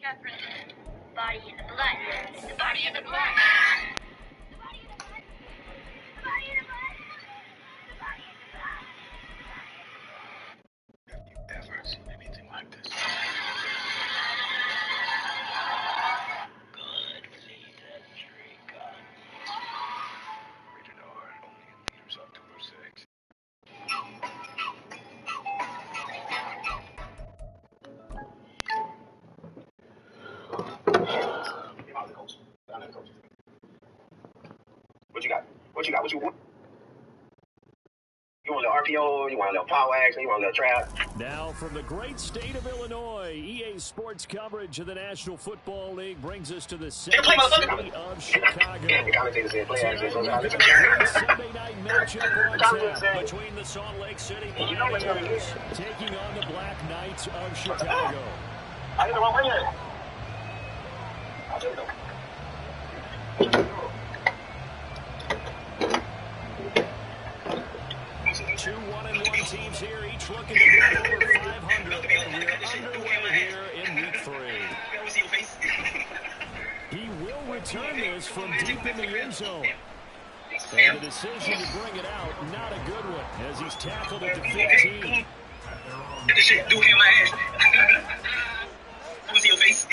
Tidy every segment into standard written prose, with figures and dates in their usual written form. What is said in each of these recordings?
Body in the blood. It's the body in the blood. Have you ever seen anything like this? Good season drink. Rated R, only in theaters October 6th. What you got? What you got? What you want? You want a little RPO, you want a little power action, you want a little trap. Now from the great state of Illinois, EA Sports coverage of the National Football League brings us to the city of Chicago. The commentators say play action, so I listen. Sunday night matchup on tap between the Salt Lake City Buccaneers taking on the Black Knights of Chicago. I did the wrong way here. I'll tell you though. 2 1-1 teams here, each looking to get over 500, and we're underway here in week 3. He will return this from deep in the end zone. And the decision to bring it out, not a good one, as he's tackled at the 15. Get this shit, do him my ass. Let me see your face.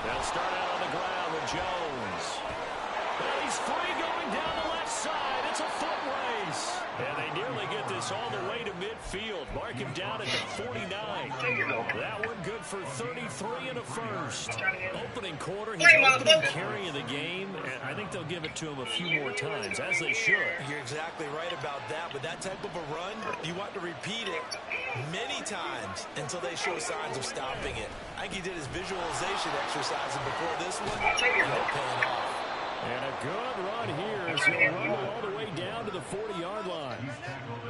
They'll start out on the ground with Jones. And he's free going down the left side. It's a foot race. And they nearly get this all the way to midfield. Mark him down at the 49. That one good for 33 and a first. Opening quarter, his opening carry of the game. And I think they'll give it to him a few more times, as they should. You're exactly right about that. But that type of a run, you want to repeat it many times until they show signs of stopping it. I think he did his visualization exercises before this one, and they're paying off. And a good run here as he'll rumble all the way down to the 40-yard line.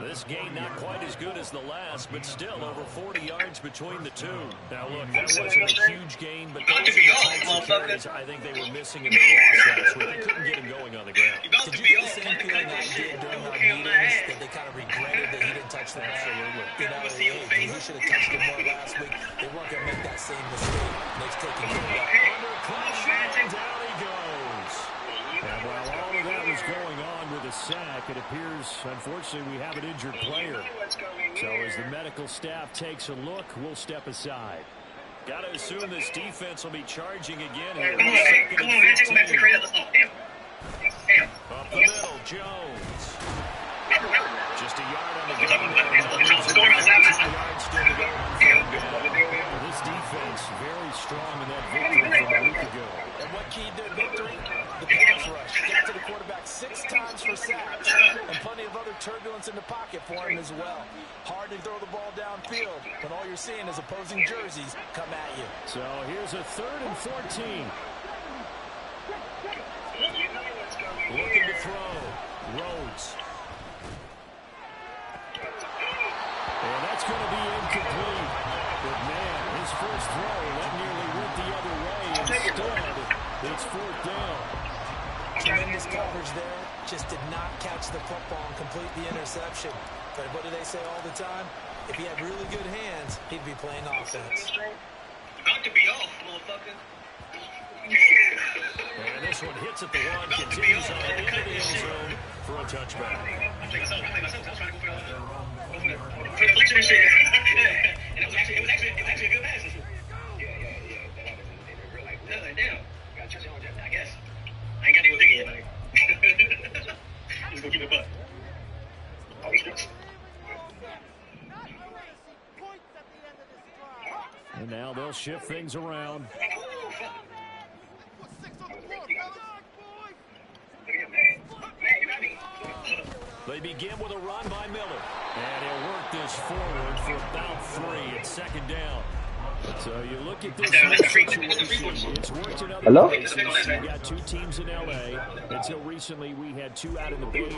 This gain not quite as good as the last, but still over 40 yards between the two. Now, look, that wasn't a huge gain, but those are the types of carries I think they were missing in their loss last week. They couldn't get him going on the ground. Did you get the same feeling I did during our meetings that they kind of regretted that he didn't touch the ball? Absolutely. You know, he should have touched it more last week. They weren't going to make that same mistake. Nick's taking care of that. Under pressure, and down he goes. And while all of that was going on with a sack, it appears, unfortunately, we have an injured player. So as the medical staff takes a look, we'll step aside. Got to assume this defense will be charging again here. Come on, man. Take him back to the crate. Let's go. Damn. Up the middle, Jones. Just a yard on the ground. This defense very strong in that victory from a week ago. And what keyed their victory? The pass rush. Got to the quarterback 6 times for sacks. And plenty of other turbulence in the pocket for him as well. Hard to throw the ball downfield when all you're seeing is opposing jerseys come at you. So here's a 3rd and 14. Looking to throw. Rhodes. And that's going to be incomplete. But man, his first throw, that nearly went the other way. Instead, it's 4th down. Tremendous coverage there. Just did not catch the football and complete the interception. But what do they say all the time? If he had really good hands, he'd be playing offense. About to be off, motherfucker. And this one hits at the 1, continues on into the end zone for a touchback. I was trying to go for the fliction and shit. And it was actually a good pass. Yeah. That happens in real life. Damn. Gotta trust y'all, I guess. I ain't got to go thinking yet, like. Just go keep it butt. And now they'll shift things around. They begin with a run by Miller. And he'll work this forward for about 3 at 2nd down. So you look at this situation, it's worked in other Hello? places. We've got two teams in L.A. Until recently, we had two out in the Bay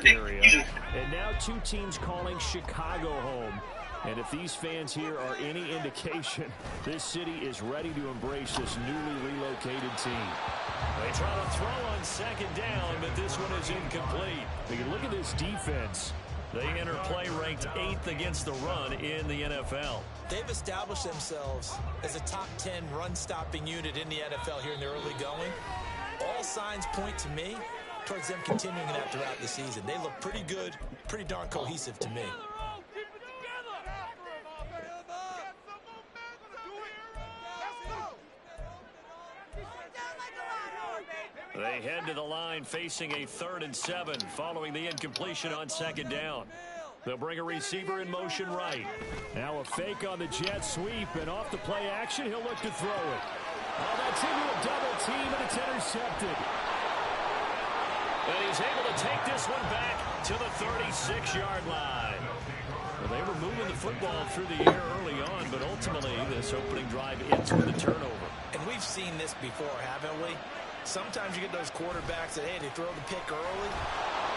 Area. And now two teams calling Chicago home. And if these fans here are any indication, this city is ready to embrace this newly relocated team. They try to throw on second down, but this one is incomplete. But you look at this defense. They enter play ranked 8th against the run in the NFL. They've established themselves as a top 10 run-stopping unit in the NFL here in the early going. All signs point to me towards them continuing that throughout the season. They look pretty good, pretty darn cohesive to me. They head to the line facing a 3rd and 7 following the incompletion on second down. They'll bring a receiver in motion right. Now a fake on the jet sweep, and off the play action, he'll look to throw it. Oh, that's into a double team, and it's intercepted. And he's able to take this one back to the 36-yard line. Well, they were moving the football through the air early on, but ultimately this opening drive ends with a turnover. And we've seen this before, haven't we? Sometimes you get those quarterbacks that, hey, they throw the pick early,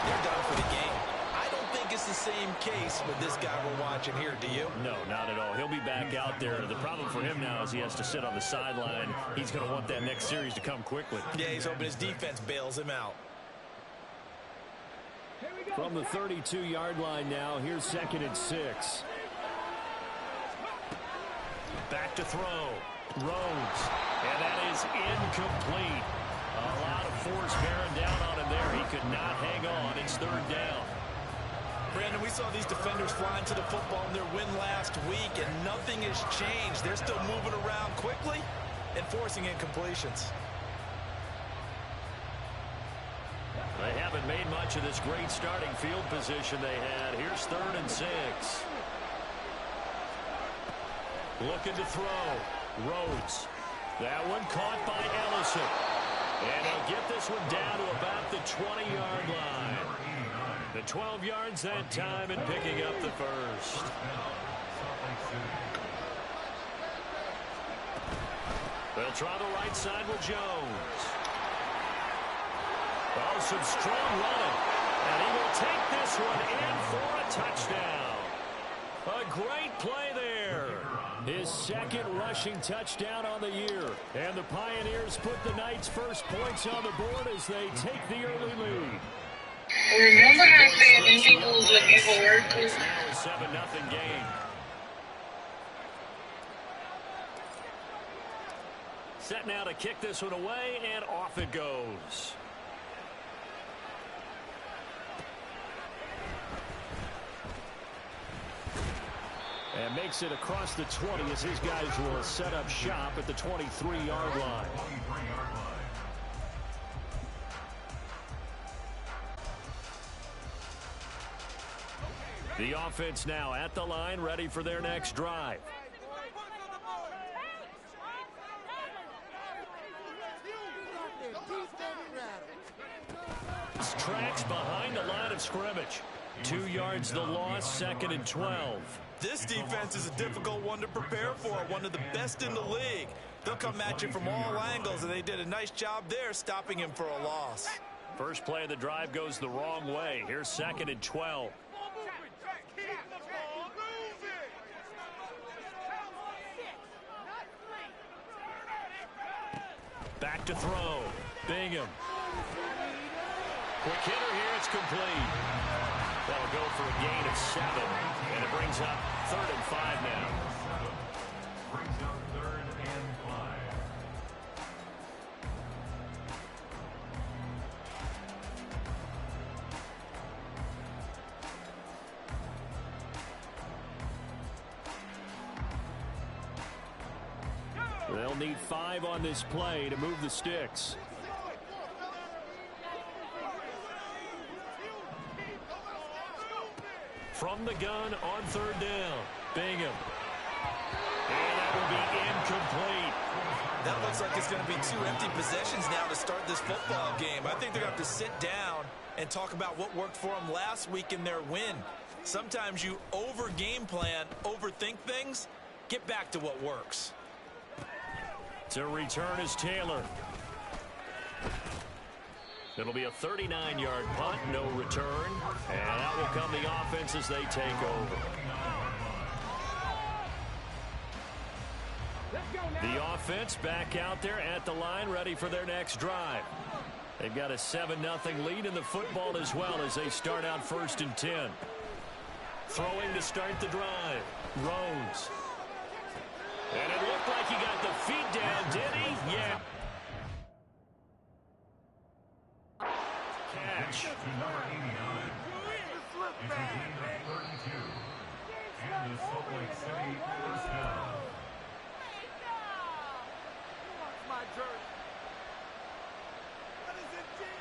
they're done for the game. I don't think it's the same case with this guy we're watching here, do you? No, not at all. He'll be back out there. The problem for him now is he has to sit on the sideline. He's going to want that next series to come quickly. Yeah, he's hoping his defense bails him out. From the 32-yard line now, here's 2nd and 6. Back to throw. Rhodes. And that is incomplete. A lot of force bearing down on him there. He could not hang on. It's 3rd down. Brandon, we saw these defenders flying to the football in their win last week, and nothing has changed. They're still moving around quickly and forcing incompletions. They haven't made much of this great starting field position they had. Here's 3rd and 6. Looking to throw. Rhodes. That one caught by Ellison. And he'll get this one down to about the 20-yard line. The 12 yards that time and picking up the first. They'll try the right side with Jones. Oh, some strong running. And he will take this one in for a touchdown. A great play there. His 2nd rushing touchdown on the year. And the Pioneers put the Knights' first points on the board as they take the early lead. Remember how saying people was looking for work? It's now a 7-0 game. Set now to kick this one away, and off it goes. And makes it across the 20 as his guys will set up shop at the 23-yard line. The offense now at the line, ready for their next drive. Tracks behind the line of scrimmage. 2 yards the loss, 2nd and 12. This defense is a difficult one to prepare for, one of the best in the league. They'll come at you from all angles, and they did a nice job there stopping him for a loss. First play of the drive goes the wrong way. Here's 2nd and 12. Back to throw. Bingham. Quick hitter here, it's complete. That'll go for a gain of 7, and it brings up 3rd and 5 now. Brings up 3rd and 5. They'll need 5 on this play to move the sticks. From the gun on 3rd down. Bingham. And that will be incomplete. That looks like it's going to be 2 empty possessions now to start this football game. I think they're going to have to sit down and talk about what worked for them last week in their win. Sometimes you over-game plan, overthink things, Get back to what works. To return is Taylor. It'll be a 39-yard punt, no return. And out will come the offense as they take over. The offense back out there at the line, ready for their next drive. They've got a 7-0 lead in the football as well as they start out 1st and 10. Throwing to start the drive. Rhodes. And it looked like he got the feet down, did he? Yeah. Catch. Number 89. Intercepted at 32. And the Salt Lake City first down.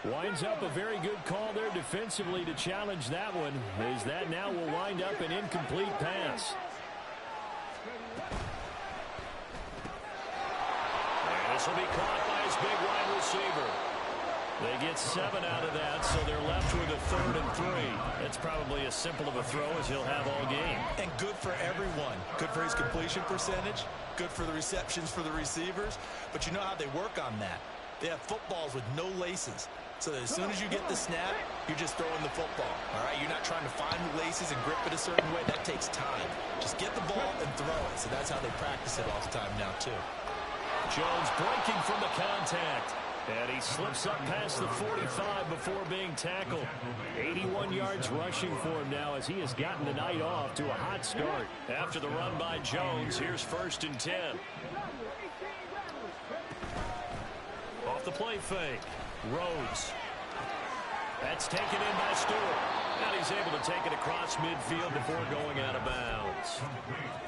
Winds up a very good call there defensively to challenge that one, as that now will wind up an incomplete pass. And this will be caught by his big wide receiver. They get 7 out of that, so they're left with a 3rd and 3. That's probably as simple of a throw as he'll have all game. And good for everyone. Good for his completion percentage. Good for the receptions for the receivers. But you know how they work on that. They have footballs with no laces. So that as soon as you get the snap, you're just throwing the football. All right, you're not trying to find the laces and grip it a certain way. That takes time. Just get the ball and throw it. So that's how they practice it all the time now, too. Jones breaking from the contact. And he slips up past the 45 before being tackled. 81 yards rushing for him now as he has gotten the night off to a hot start. After the run by Jones, here's 1st and 10. Off the play fake. Rhodes. That's taken in by Stewart. And he's able to take it across midfield before going out of bounds.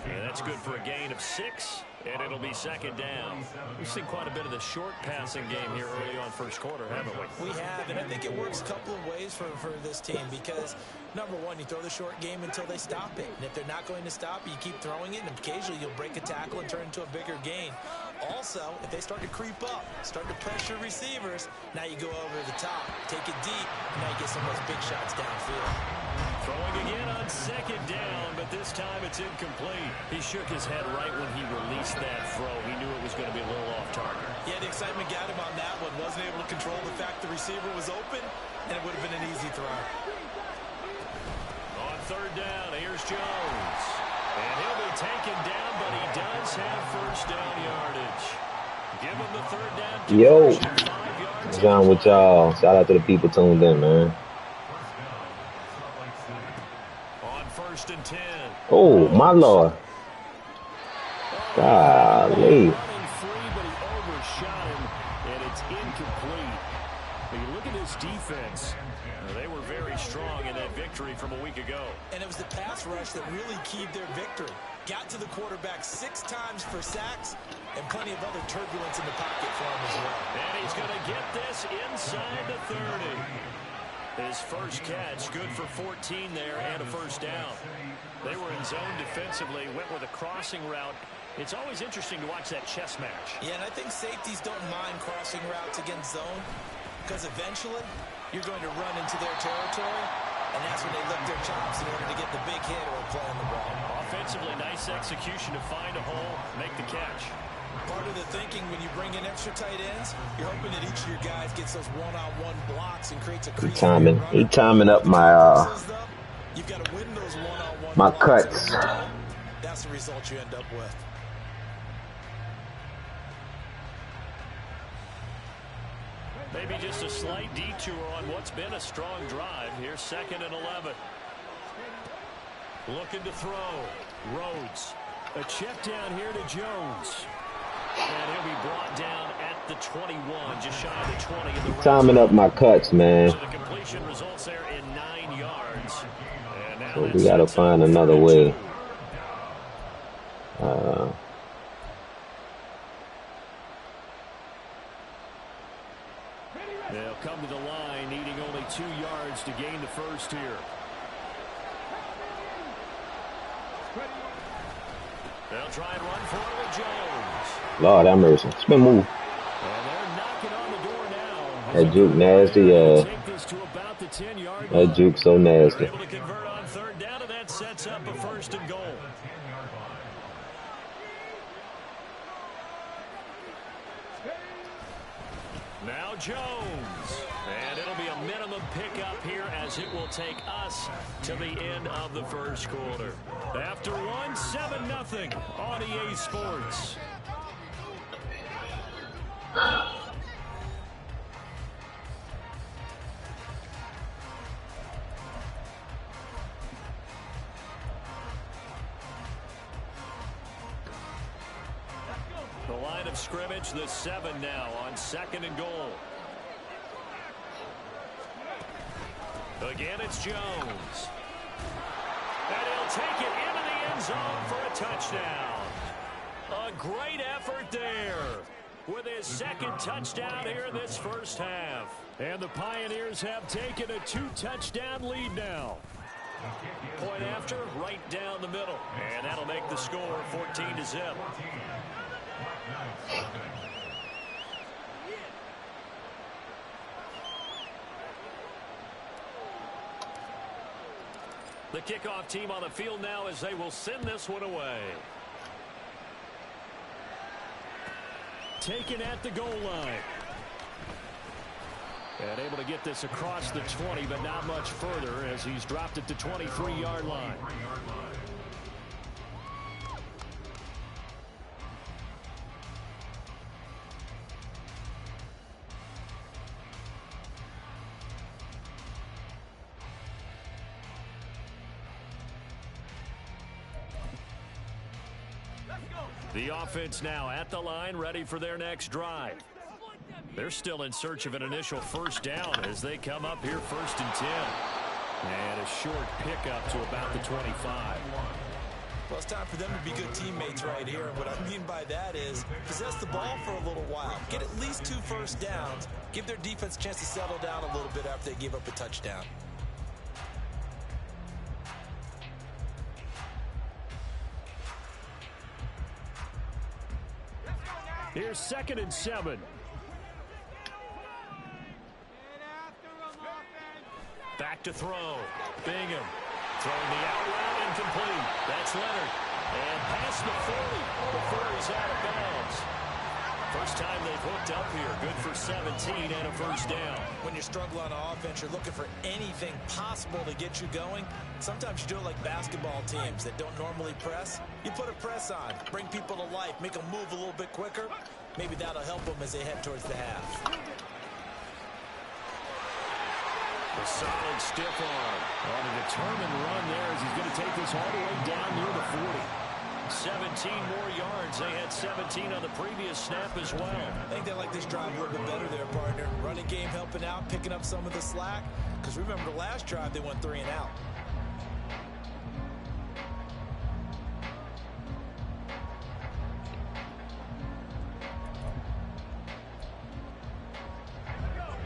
And that's good for a gain of 6. And it'll be 2nd down. We've seen quite a bit of the short passing game here early on 1st quarter, haven't we? We have, and I think it works a couple of ways for this team because, number one, you throw the short game until they stop it. And if they're not going to stop it, you keep throwing it, and occasionally you'll break a tackle and turn into a bigger gain. Also, if they start to creep up, start to pressure receivers, now you go over the top, take it deep, and now you get some of those big shots downfield. Throwing again on 2nd down, but this time it's incomplete. He shook his head right when he released that throw. He knew it was going to be a little off target. Yeah, the excitement got him on that one. Wasn't able to control the fact the receiver was open, and it would have been an easy throw. On 3rd down, here's Jones. And he'll be taken down, but he does have 1st down yardage. Give him the 3rd down. Yo, John with y'all. Shout out to the people tuned in, man. On 1st and 10. Oh, my Lord. Golly. Running free, but he overshot him, and it's incomplete. But you look at this defense. They were very strong in that victory from a week ago. And it was the pass rush that really keyed their victory. Got to the quarterback 6 times for sacks and plenty of other turbulence in the pocket for him as well. And he's going to get this inside the 30. His first catch, good for 14 there and a 1st down. They were in zone defensively, went with a crossing route. It's always interesting to watch that chess match. Yeah, and I think safeties don't mind crossing routes against zone because eventually you're going to run into their territory, and that's when they lick their chops in order to get the big hit or play on the ball. Offensively, nice execution to find a hole, make the catch. Part of the thinking when you bring in extra tight ends, you're hoping that each of your guys gets those one-on-one blocks and creates a He timing up my You've got to win those one-on-one my cuts. That's the result you end up with. Maybe just a slight detour on what's been a strong drive. Here's 2nd and 11. Looking to throw. Rhodes. A check down here to Jones. And he'll be brought down at the 21, just shy of the 20. In the Timing up my cuts, man. So the completion results there in 9 yards. And now So we got to find another way. They'll come to the line, needing only 2 yards to gain the first here. They'll try and run for it with Jones. Lord have mercy. Spin move. And they're knocking on the door now. That juke nasty. Take this to about the 10-yard That juke so They're nasty. able to convert on 3rd down, and that sets up a 1st and goal. Now Jones. And it'll be a minimum pickup here as it will take us to the end of the first quarter. After one, 7-0 on EA Sports. The line of scrimmage, the 7 now on 2nd and goal. Again, it's Jones. And he'll take it into the end zone for a touchdown. A great effort there with his 2nd touchdown here in this first half. And the Pioneers have taken a 2-touchdown lead now. Point after, right down the middle. And that'll make the score 14-0. The kickoff team on the field now as they will send this one away. Taken at the goal line. And able to get this across the 20, but not much further as he's dropped it to 23-yard line. The offense now at the line, ready for their next drive. They're still in search of an initial first down as they come up here 1st and 10. And a short pickup to about the 25. Well, it's time for them to be good teammates right here. And what I mean by that is possess the ball for a little while. Get at least 2 first downs. Give their defense a chance to settle down a little bit after they give up a touchdown. Here's 2nd and 7. Back to throw. Bingham throwing the out route incomplete. That's Leonard. And past the 40 before he's out of bounds. First time they've hooked up here. Good for 17 and a first down. When you're struggling on offense, you're looking for anything possible to get you going. Sometimes you do it like basketball teams that don't normally press. You put a press on, bring people to life, make them move a little bit quicker. Maybe that'll help them as they head towards the half. A solid stiff arm on a determined run there as he's going to take this all the way down near the 40. 17 more yards. They had 17 on the previous snap as well. I think they like this drive a little bit better there, partner. Running game helping out, picking up some of the slack. Because remember the last drive, they went 3 and out.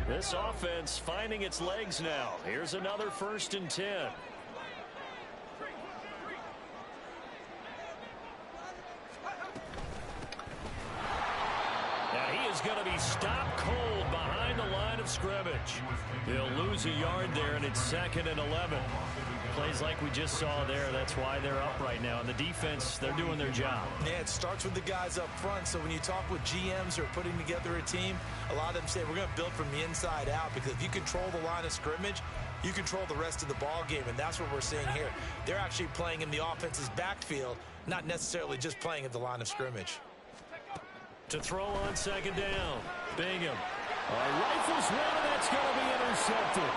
This offense finding its legs now. Here's another 1st and 10. Now he is going to be stopped cold behind the line of scrimmage. They'll lose a yard there, and it's 2nd and 11. Plays like we just saw there. That's why they're up right now. And the defense, they're doing their job. Yeah, it starts with the guys up front. So when you talk with GMs who are putting together a team, a lot of them say we're going to build from the inside out, because if you control the line of scrimmage, you control the rest of the ball game, and that's what we're seeing here. They're actually playing in the offense's backfield, not necessarily just playing at the line of scrimmage. To throw on 2nd down, Bingham. Rifles one, and that's going to be intercepted.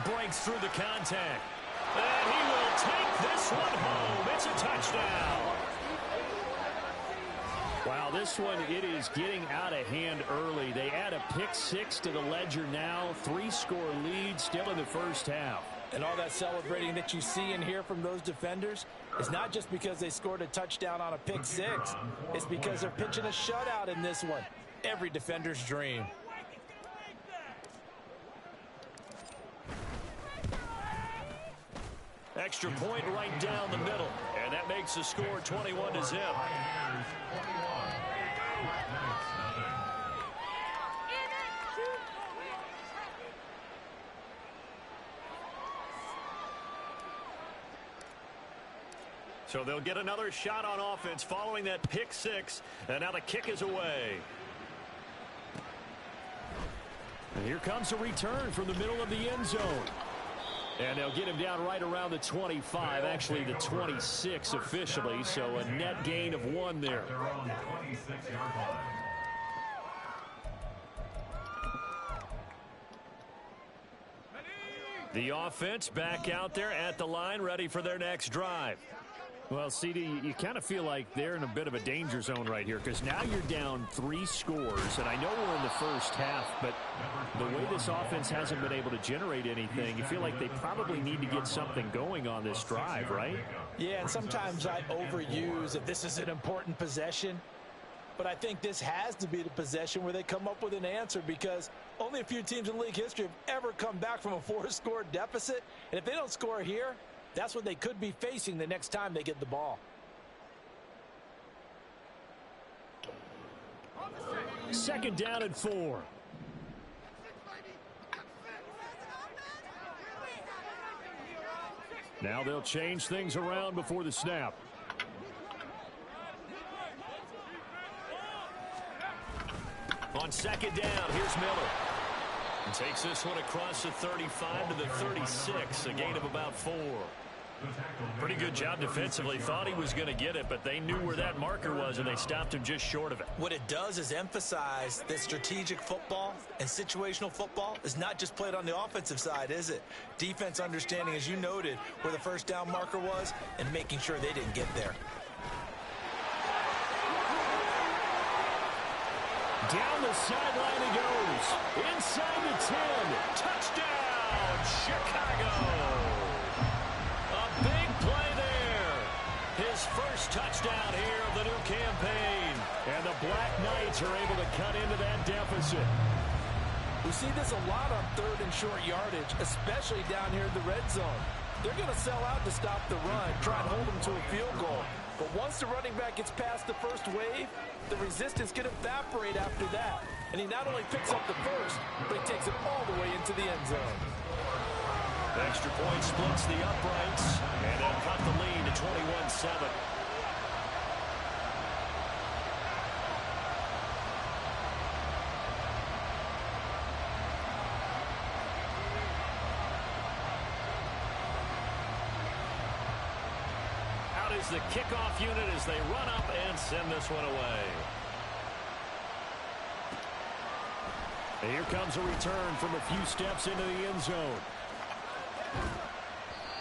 Breaks through the contact. And he will take this one home. It's a touchdown. Wow, this one, it is getting out of hand early. They add a pick 6 to the ledger now. 3-score lead still in the first half. And all that celebrating that you see and hear from those defenders is not just because they scored a touchdown on a pick 6. It's because they're pitching a shutout in this one. Every defender's dream. Extra point right down the middle. And that makes the score 21-0. So they'll get another shot on offense following that pick six. And now the kick is away. And here comes a return from the middle of the end zone. And they'll get him down right around the 25, actually the 26 officially. So a net gain of 1 there. They're on the 26-yard line. The offense back out there at the line, ready for their next drive. Well, CD, you kind of feel like they're in a bit of a danger zone right here because now you're down 3 scores, and I know we're in the first half, but the way this offense hasn't been able to generate anything, you feel like they probably need to get something going on this drive, right? Yeah, and sometimes I overuse that this is an important possession, but I think this has to be the possession where they come up with an answer because only a few teams in league history have ever come back from a 4-score deficit, and if they don't score here, that's what they could be facing the next time they get the ball. Second down and 4. Now they'll change things around before the snap. On second down, here's Miller. And takes this one across the 35 to the 36, a gain of about 4. Pretty good job defensively. Thought he was going to get it, but they knew where that marker was, and they stopped him just short of it. What it does is emphasize that strategic football and situational football is not just played on the offensive side, is it? Defense understanding, as you noted, where the first down marker was and making sure they didn't get there. Down the sideline he goes. Inside the 10. Touchdown, Chicago. A big play there. His first touchdown here of the new campaign. And the Black Knights are able to cut into that deficit. We see this a lot on 3rd and short yardage, especially down here in the red zone. They're going to sell out to stop the run, try and hold them to a field goal. But once the running back gets past the first wave, the resistance can evaporate after that. And he not only picks up the first, but he takes it all the way into the end zone. Extra point splits the uprights, and they'll cut the lead to 21-7. The kickoff unit as they run up and send this one away. And here comes a return from a few steps into the end zone.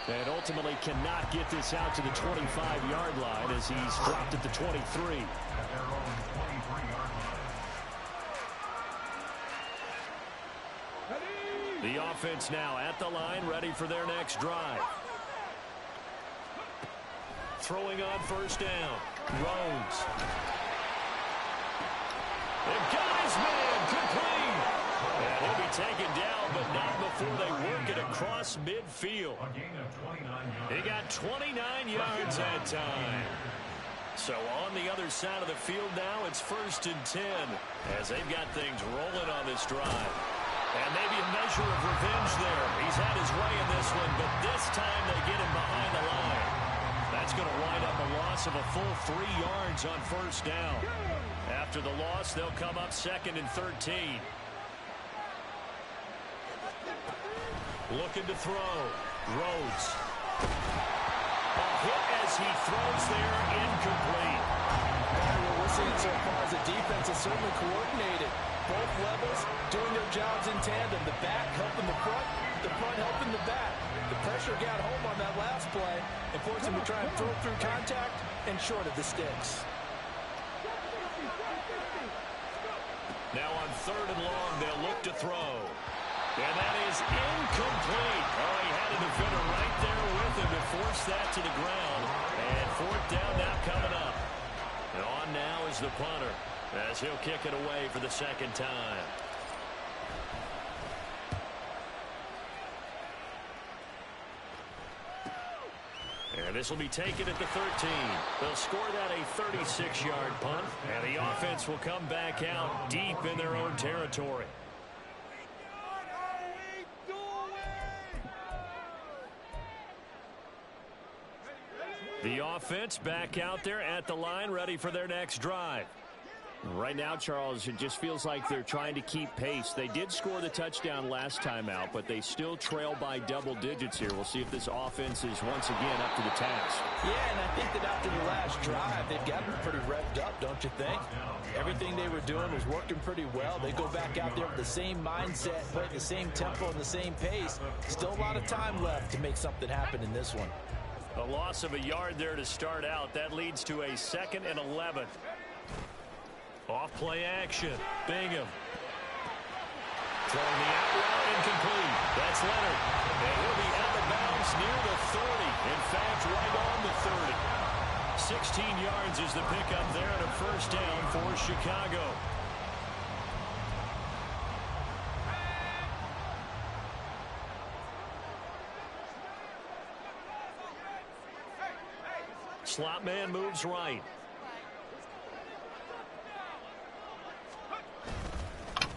And ultimately cannot get this out to the 25-yard line as he's dropped at the 23. At their own 23-yard line. The offense now at the line, ready for their next drive. Throwing on first down. Rhodes. They've got his man complete. And he'll be taken down, but not before they work it across midfield. A gain of 29 yards. He got 29 yards that time. So on the other side of the field now, it's 1st and 10 as they've got things rolling on this drive. And maybe a measure of revenge there. He's had his way in this one, but this time they get him behind the line. That's going to wind up a loss of a full 3 yards on first down. After the loss, they'll come up 2nd and 13. Looking to throw. Rhodes. A hit as he throws there, incomplete. What we're seeing so far is the defense is certainly coordinated. Both levels doing their jobs in tandem. The back helping the front helping the back. The pressure got home on that last play and forced him to try and throw through contact and short of the sticks. Now on 3rd and long, they'll look to throw. And that is incomplete. Oh, he had a defender right there with him to force that to the ground. And 4th down now coming up. And on now is the punter as he'll kick it away for the 2nd time. And this will be taken at the 13. They'll score that a 36-yard punt, and the offense will come back out deep in their own territory. The offense offense back out there at the line, ready for their next drive. Right now, Charles, it just feels like they're trying to keep pace. They did score the touchdown last time out, but they still trail by double digits here. We'll see if this offense is once again up to the task. Yeah, and I think that after the last drive, they've got them pretty revved up, don't you think? Everything they were doing was working pretty well. They go back out there with the same mindset, play at the same tempo and the same pace. Still a lot of time left to make something happen in this one. A loss of a yard there to start out. That leads to a 2nd and 11. Off play action. Bingham. Throwing the out route incomplete. That's Leonard. And he'll be out of bounds near the 30. In fact, right on the 30. 16 yards is the pickup there and a first down for Chicago. Slot man moves right.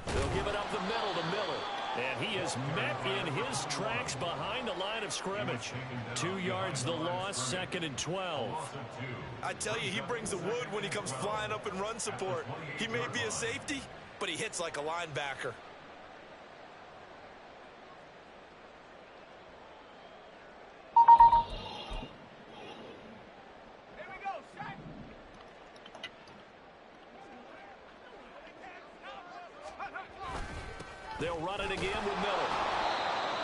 They'll give it up the middle to Miller. And he is met in his tracks behind the line of scrimmage. 2 yards the loss, 2nd and 12. I tell you, he brings the wood when he comes flying up in run support. He may be a safety, but he hits like a linebacker. They'll run it again with Miller.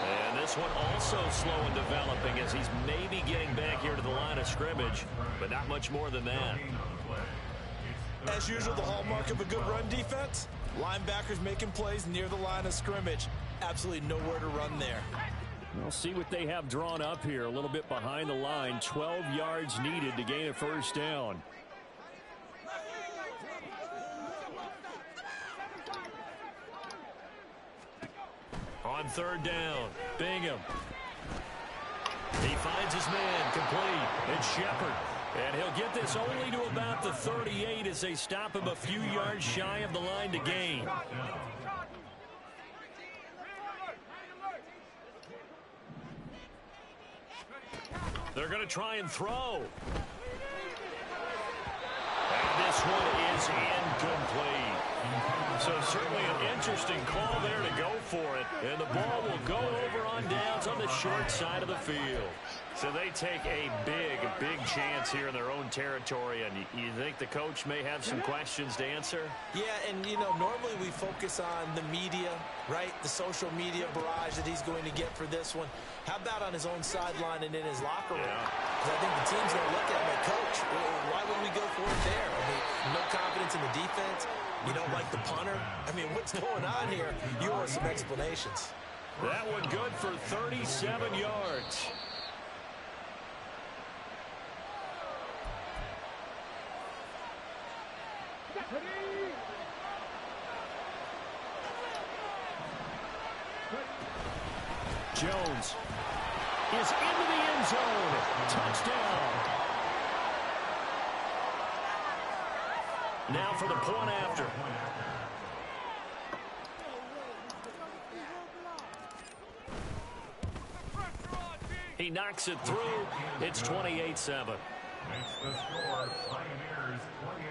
And this one also slow in developing as he's maybe getting back here to the line of scrimmage, but not much more than that. As usual, the hallmark of a good run defense, linebackers making plays near the line of scrimmage. Absolutely nowhere to run there. We'll see what they have drawn up here. A little bit behind the line. 12 yards needed to gain a first down. On 3rd down, Bingham. He finds his man complete. It's Shepard. And he'll get this only to about the 38 as they stop him a few yards shy of the line to gain. They're going to try and throw. And this one is incomplete. So certainly an interesting call there to go for it. And the ball will go over on downs on the short side of the field. So they take a big chance here in their own territory. And you think the coach may have some questions to answer? Yeah, and, you know, normally we focus on the media, right? The social media barrage that he's going to get for this one. How about on his own sideline and in his locker room? Because I think the team's going to look at him and, Coach, why would we go for it there? I mean, no confidence in the defense. You don't like the punter? I mean, what's going on here? You want some explanations. That one good for 37 yards. Jones is into the end zone. Touchdown. Now for the point after. He knocks it through. It's 28-7. Makes the score Pioneers 28,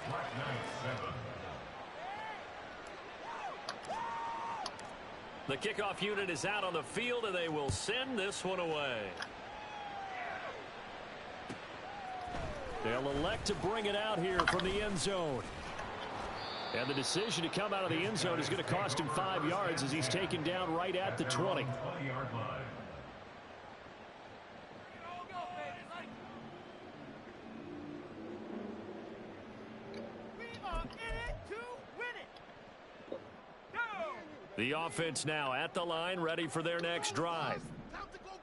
Black Knights 7. The kickoff unit is out on the field, and they will send this one away. They'll elect to bring it out here from the end zone. And the decision to come out of the end zone is going to cost him 5 yards as he's taken down right at the 20. 20-yard line. The offense now at the line, ready for their next drive.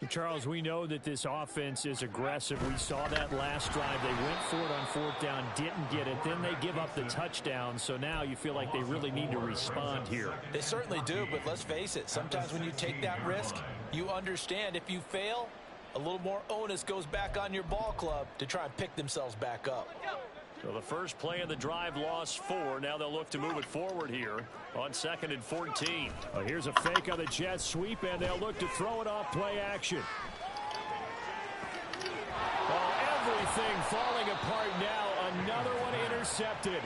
Charles, we know that this offense is aggressive. We saw that last drive. They went for it on 4th down, didn't get it. Then they give up the touchdown. So now you feel like they really need to respond here. They certainly do, but let's face it. Sometimes when you take that risk, you understand if you fail, a little more onus goes back on your ball club to try and pick themselves back up. So the first play of the drive lost 4. Now they'll look to move it forward here on 2nd and 14. Here's a fake on the jet sweep, and they'll look to throw it off play action. Well, every Everything falling apart now. Another one intercepted.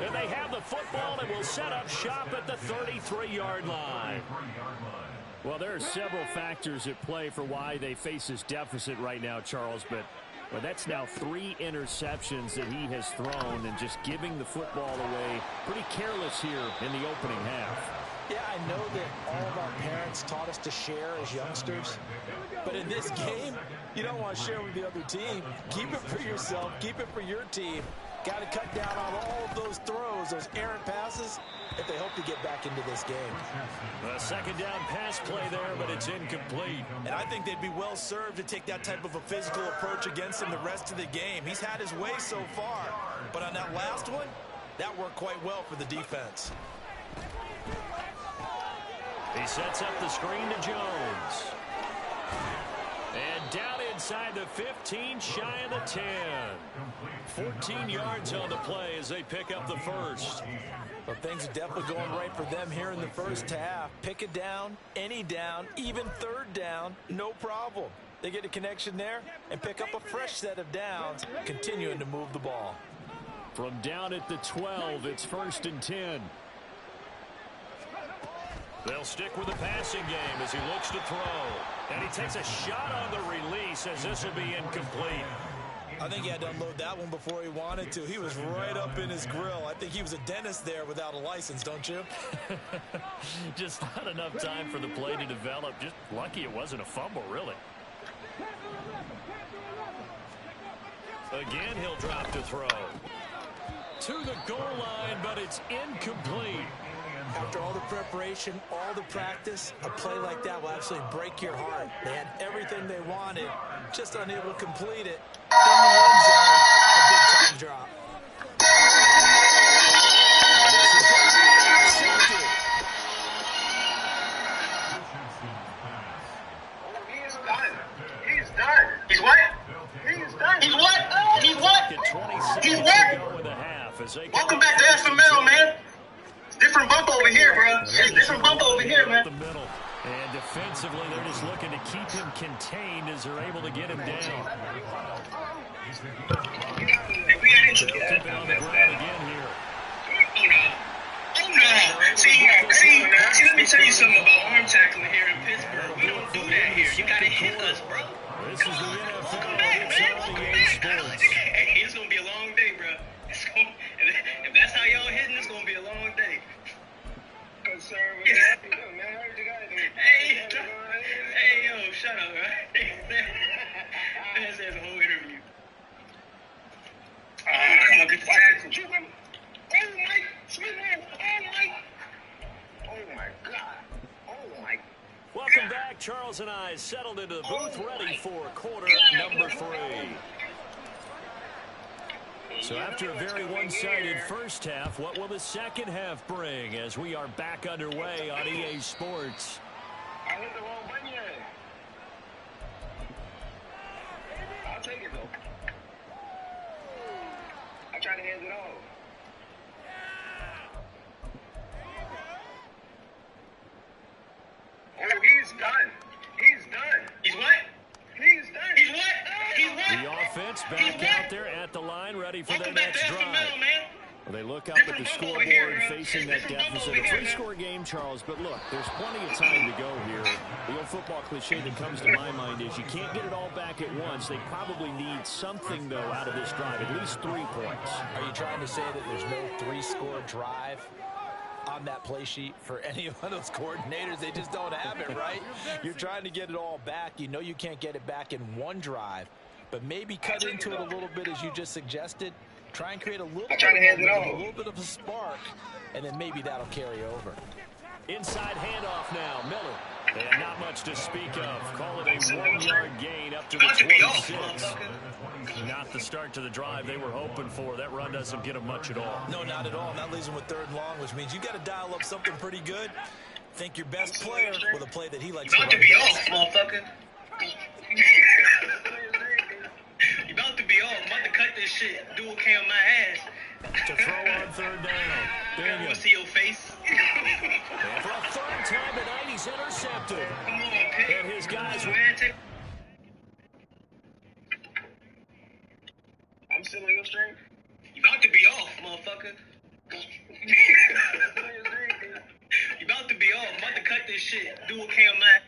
And they have the football and will set up shop at the 33-yard line. Well, there are several factors at play for why they face this deficit right now, Charles, but that's now 3 interceptions that he has thrown and just giving the football away pretty careless here in the opening half. Yeah, I know that all of our parents taught us to share as youngsters, but in this game, you don't want to share with the other team. Keep it for yourself. Keep it for your team. Got to cut down on all of those throws, those errant passes, if they hope to get back into this game. A second down pass play there, but it's incomplete. And I think they'd be well served to take that type of a physical approach against him the rest of the game. He's had his way so far, but on that last one, that worked quite well for the defense. He sets up the screen to Jones. And down inside the 15, shy of the 10. 14 yards on the play as they pick up the first. Well, things are definitely going right for them here in the first half. Pick it down, any down, even third down, no problem. They get a connection there and pick up a fresh set of downs, continuing to move the ball. From down at the 12, it's 1st and 10. They'll stick with the passing game as he looks to throw. And he takes a shot on the release as this will be incomplete. I think he had to unload that one before he wanted to. He was right up in his grill. I think he was a dentist there without a license, don't you? Just not enough time for the play to develop. Just lucky it wasn't a fumble, really. Again, he'll drop to throw. To the goal line, but it's incomplete. After all the preparation, all the practice, a play like that will actually break your heart. They had everything they wanted, just unable to complete it. In the end zone, a big-time drop. He's done. He's done. He's what? He's done. He's what? He's what? He's what? Welcome back to FML, man. Different bump over here, bro. It's different bump over here, man. The middle. And defensively, they're just looking to keep him contained as they're able to get him down. Keep it on the ground again here. Oh, no. See, let me tell you something about arm tackling here in Pittsburgh. We don't do that here. You got to hit us, bro. This is the NFL. Welcome back, man. Welcome back. Hey, it's going to be a long day, bro. If that's how y'all hitting, it's going to be a long day. Hey, yo, shut up, right? That's a whole interview. Come on, get the tackle. Oh, my God. Oh, my God. Welcome back. Charles and I settled into the booth, ready for quarter number 3. So after a very one-sided first half, what will the second half bring as we are back underway on EA Sports? I hit the wrong button yet. I'll take it, though. I'm trying to hand it off. Oh, he's done. He's done. He's what? He's done. He's what? He's what? The offense back out there at the line, ready for their next drive. Well, they look up at the scoreboard facing that deficit. A 3-score game, Charles, but look, there's plenty of time to go here. The old football cliche that comes to my mind is you can't get it all back at once. They probably need something, though, out of this drive, at least 3 points. Are you trying to say that there's no 3-score drive on that play sheet for any one of those coordinators? They just don't have it, right? You're trying to get it all back. You know you can't get it back in one drive, but maybe cut into it a little bit as you just suggested. Try and create a little bit of a spark, and then maybe that'll carry over. Inside handoff now, Miller. And not much to speak of. Call it a 1-yard gain up to the 26. Not the start to the drive they were hoping for. That run doesn't get them much at all. No, not at all. And that leaves them with 3rd and long, which means you got to dial up something pretty good. Think your best player with a play that he likes to run. About to be off, motherfucker. You about to be off. I'm about to cut this shit. Dual cam my ass. To throw on 3rd down. I want to see your face. And for a 3rd time tonight, he's intercepted. Come on, kid. And his guys... Man, motherfucker. You about to be off. I'm about to cut this shit. Do a cam man.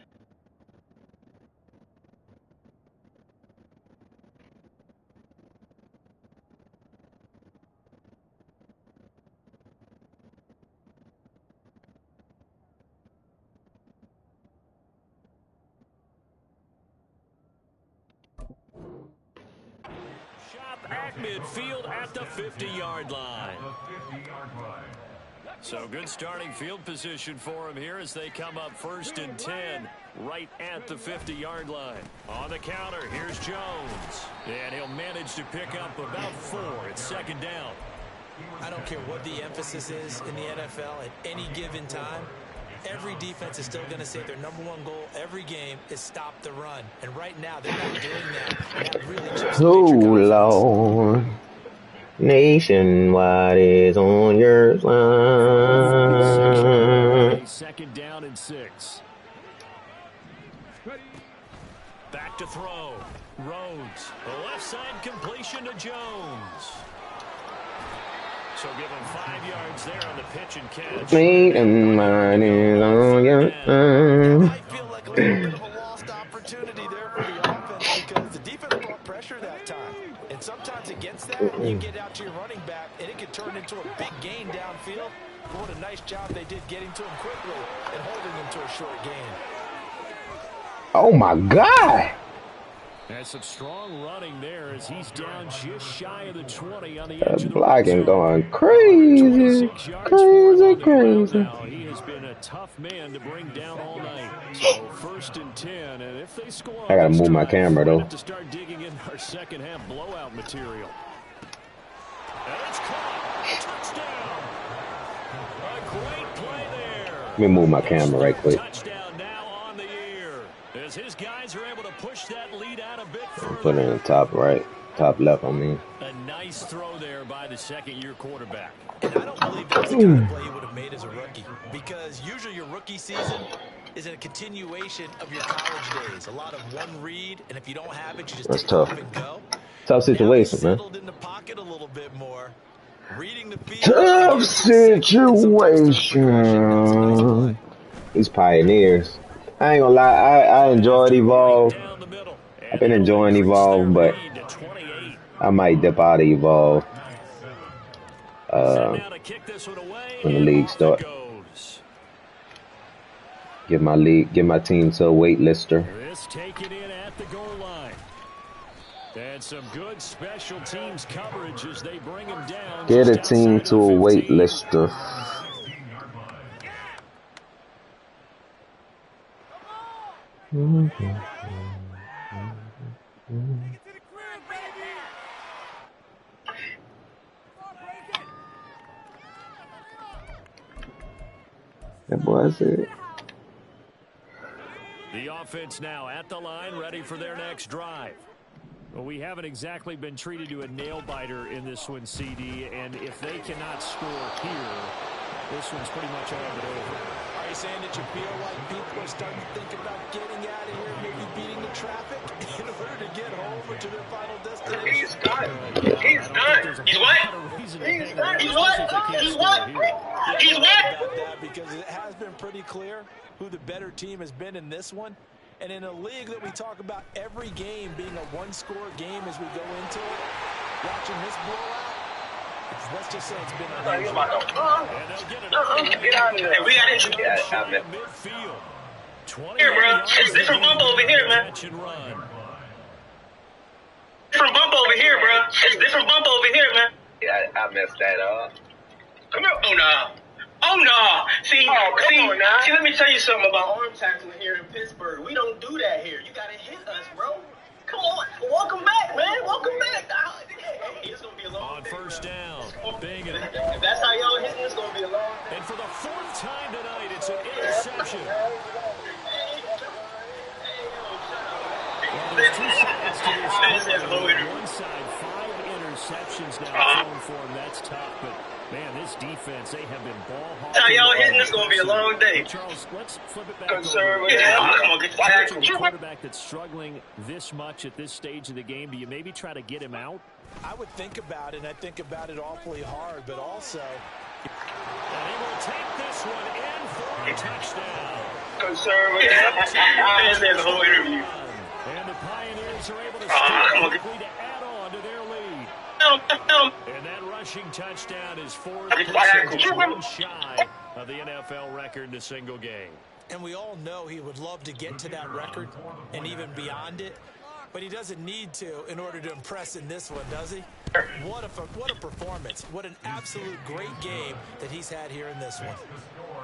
At midfield at the 50-yard line. So good starting field position for him here as they come up 1st and 10 right at the 50-yard line. On the counter, here's Jones. And he'll manage to pick up about 4 at 2nd down. I don't care what the emphasis is in the NFL at any given time. Every defense is still going to say their #1 goal every game is stop the run. And right now, they're not doing that. And that really chips Oh, Lord. Nationwide is on your side. 2nd down and 6. Back to throw. Rhodes. The left side completion to Jones. So give him 5 yards there on the pitch and catch. Nationwide is on your side. I feel like a little bit of a lost opportunity there for the offense because the defense brought pressure that time. And sometimes against that, you get out to your running back, and it can turn into a big gain downfield. But what a nice job they did getting to him quickly and holding him to a short gain. Oh, my God. That's some strong running there as he's down just shy of the 20 on the edge of the blocking going crazy. Crazy. Now, he has been a tough man to bring down all night. So 1st and 10, and if they score, I gotta move my camera though. To start digging in our 2nd half blowout material. And it's caught. Touchdown. A great play there. Let me move my camera right quick. Touchdown now on the year. As his guys are able to push that lead out a bit further. Put it in the top right, top left, I mean. A nice throw there by the 2nd-year quarterback. And I don't believe that's the kind of play you would have made as a rookie because usually your rookie season is a continuation of your college days. A lot of one read, and if you don't have it, you just That's take tough. off and go. Tough situation, man. Settled in the pocket a little bit more. Reading the field. Tough situation. These Pioneers. I ain't gonna lie, I enjoyed Evolve. I've been enjoying Evolve, but I might dip out of Evolve when the league starts. Give my team to a waitlister. This taken in at the goal line. And some good special teams coverage as they bring him down. Get a team to a waitlister. That boy said. The offense now at the line, ready for their next drive. Well, we haven't exactly been treated to a nail-biter in this one, CD, and if they cannot score here, this one's pretty much all but over. Are you saying that you feel like people are starting to think about getting out of here, maybe beating the traffic in order to get home or to their final destination? He's done. He's done. He's what? He's done. He's what? He's what? He's what? Because it has been pretty clear who the better team has been in this one. And in a league that we talk about every game being a one-score game as we go into it, watching this blowout, let's just say it's been a Get out of here. Hey, we got it. Here, bro. It's different bump over here, man. Different bump over here, bro. It's different bump over here, man. Yeah, I messed that up. Come here. Oh, no. Oh, no. See, let me tell you something about arm tackling here in Pittsburgh. We don't do that here. You got to hit us, bro. Come on. Welcome back, man. Welcome back. Hey, it's going to be a long on first down. Bingham. If that's how y'all hitting, it's going to be a long And for the 4th time tonight, it's an interception. Well, there's 2 sides to this. One side, 5 interceptions now thrown for him. That's tough, but Man, this defense, they have been ball hawking. How y'all hitting? This gonna be a long day. Charles, let's flip it back. Conservative. Come on, get the tackle. A quarterback that's struggling this much at this stage of the game, do you maybe try to get him out? I would think about it, and I think about it awfully hard, but also... And he will take this one in for a touchdown. Conservative. That's the whole interview. And the Pioneers are able to start quickly to add on to their lead. And that rushing touchdown is fourth, one shy of the NFL record in a single game. And we all know he would love to get to that record and even beyond it, but he doesn't need to in order to impress in this one, does he? What a performance. What an absolute great game that he's had here in this one.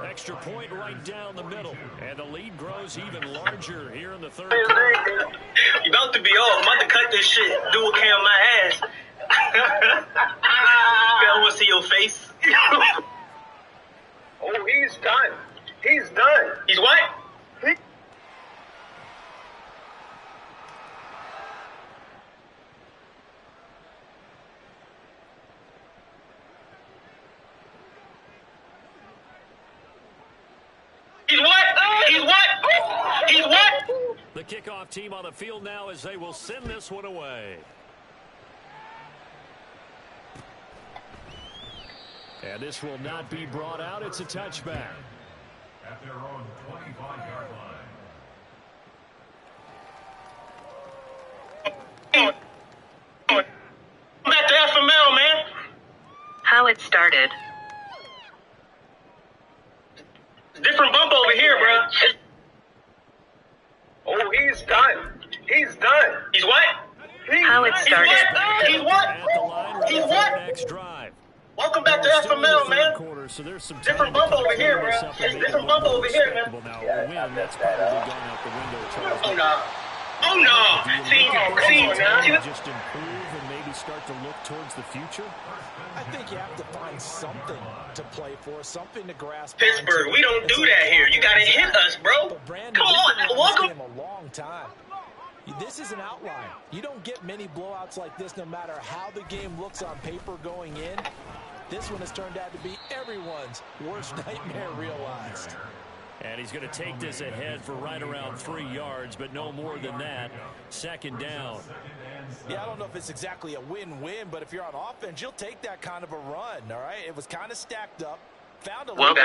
Extra point right down the middle, and the lead grows even larger here in the third. You about to be off. I'm about to cut this shit. Dual cam my ass. I want to see your face. Oh, he's done. He's done. He's what? He's what? He's what? He's what? The kickoff team on the field now as they will send this one away. And this will not be brought out. It's a touchback. At their own 25-yard line. I'm at the FML, man. How it started. Different bump over here, bro. Oh, he's done. He's done. He's what? How it started. He's what? At the line He's for what? the next drive. Welcome back to Still in the FML, third man. quarter, so there's some Different time to bump over here, clean bro. this up and It's make it different look bump more over here, man. respectable. Now, a win, that's probably gone out the window, Charles. Oh, no. Oh, no. See, Just improve and maybe start to look towards the future? I think you have to find something to play for, something to grasp. Pittsburgh, we don't do that here. You got to hit us, bro. But Brandon, Come on, welcome. a long time. This is an outlier. You don't get many blowouts like this no matter how the game looks on paper going in. This one has turned out to be everyone's worst nightmare realized. And he's going to take this ahead for right around 3 yards, but no more than that. Second down. Yeah, I don't know if it's exactly a win-win, but if you're on offense, you'll take that kind of a run, all right? It was kind of stacked up. Found a little Hey,